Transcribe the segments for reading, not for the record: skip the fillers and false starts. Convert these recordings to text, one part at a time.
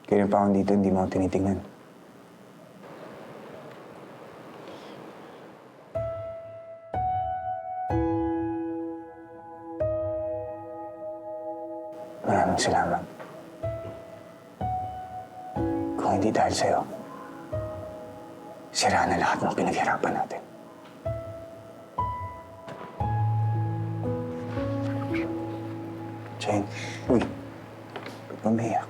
Kaya pa akong dito, hindi mo ako tinitingnan. Maraming salamat. Kung hindi dahil sa'yo, sira na lahat ng pinaghirapan natin. Jane, uy, ba't ba umiyak?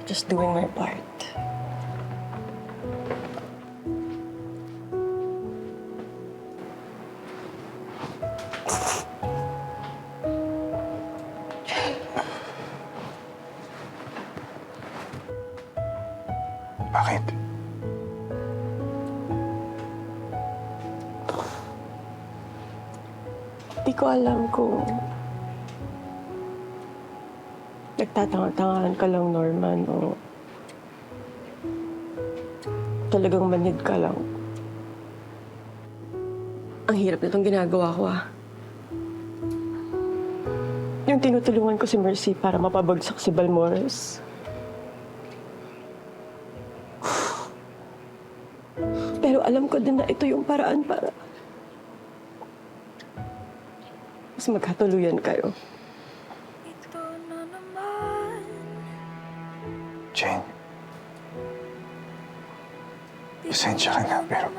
Just doing my part. Bakit? Di ko alam kung nagtatanga-tangahan ka lang, Norman, o talagang manid ka lang. Ang hirap na itong ginagawa ko, ah. Yung tinutulungan ko si Mercy para mapabagsak si Balmores. Pero alam ko din na ito yung paraan para mas magkatuluyan kayo. Jane, pasensya ka na, pero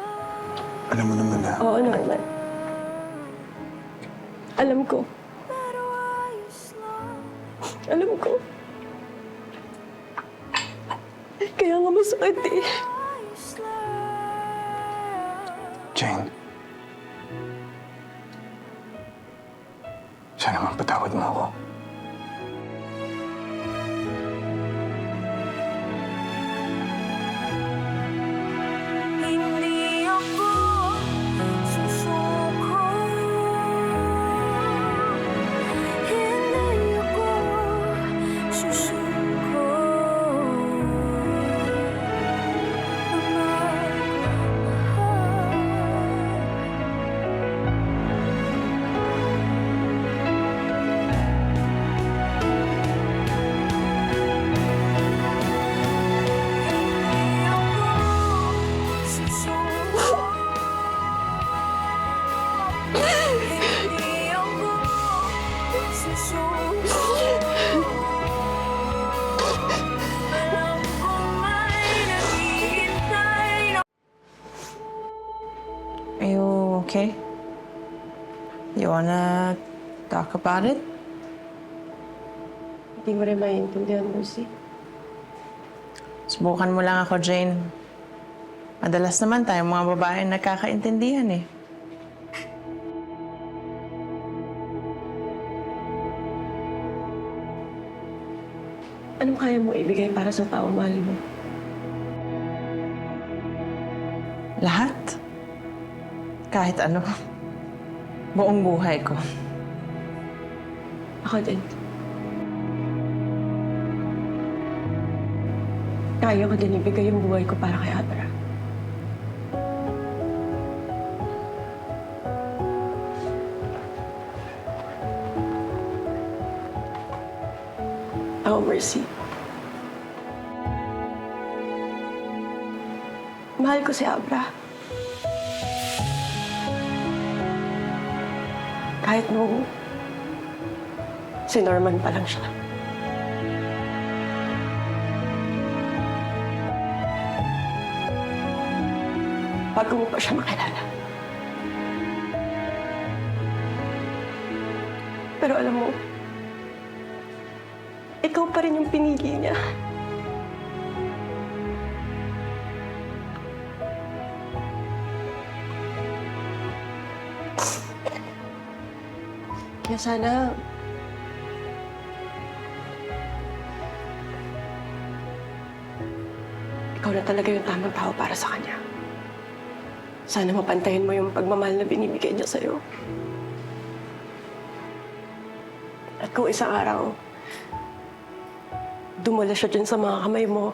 alam mo naman na... Oo, Norman. Alam ko. Alam ko. Kaya nga masakit eh. Jane, sana mapatawad mo ako. Hindi ako susuko. Hindi ako susuko. Are you okay? You wanna talk about it? Hindi mo rin maiintindihan, Mercy. Subukan mo lang ako, Jane. Madalas naman tayong mga babae nagkakaintindihan eh. Anong kaya mo ibigay para sa tao mahal mo? Lahat. Kahit ano. Buong buhay ko. Ako din. Kaya ko din ibigay yung buhay ko para kay Abra. Ako, Mercy. Mahal ko si Abra. Kahit nung si Norman pa lang siya. Bago mo pa siya makilala. Pero alam mo, ikaw pa rin yung pinili niya. Kaya sana ikaw na talaga yung tamang tao para sa kanya. Sana mapantayin mo yung pagmamahal na binibigay niya sa'yo. At kung isang araw, dumula siya dyan sa mga kamay mo,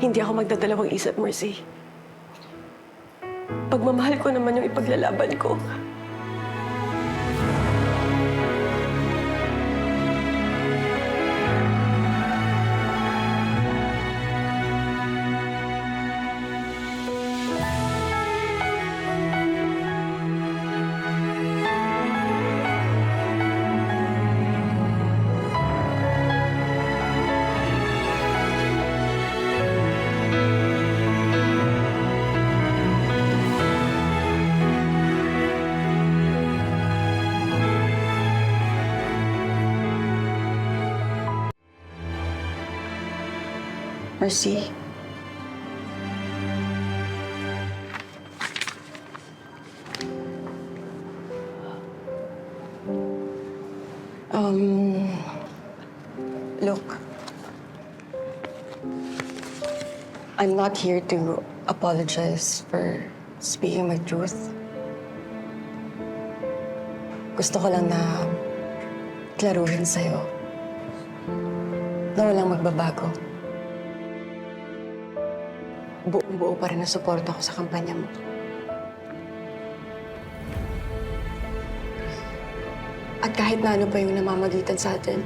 hindi ako magdadalawang isip, Mercy. Pagmamahal ko naman yung ipaglalaban ko. Mercy. Look. I'm not here to apologize for speaking my truth. Gusto ko lang na klaruhin sa'yo na walang magbabago. Buong-buo pa rin ang suporta ko sa kampanya mo. At kahit na ano pa yung namamagitan sa atin,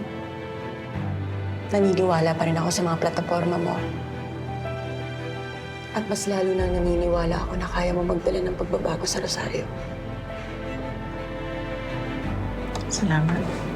naniniwala pa rin ako sa mga plataforma mo. At mas lalo na naniniwala ako na kaya mo magdala ng pagbabago sa Rosario. Salamat.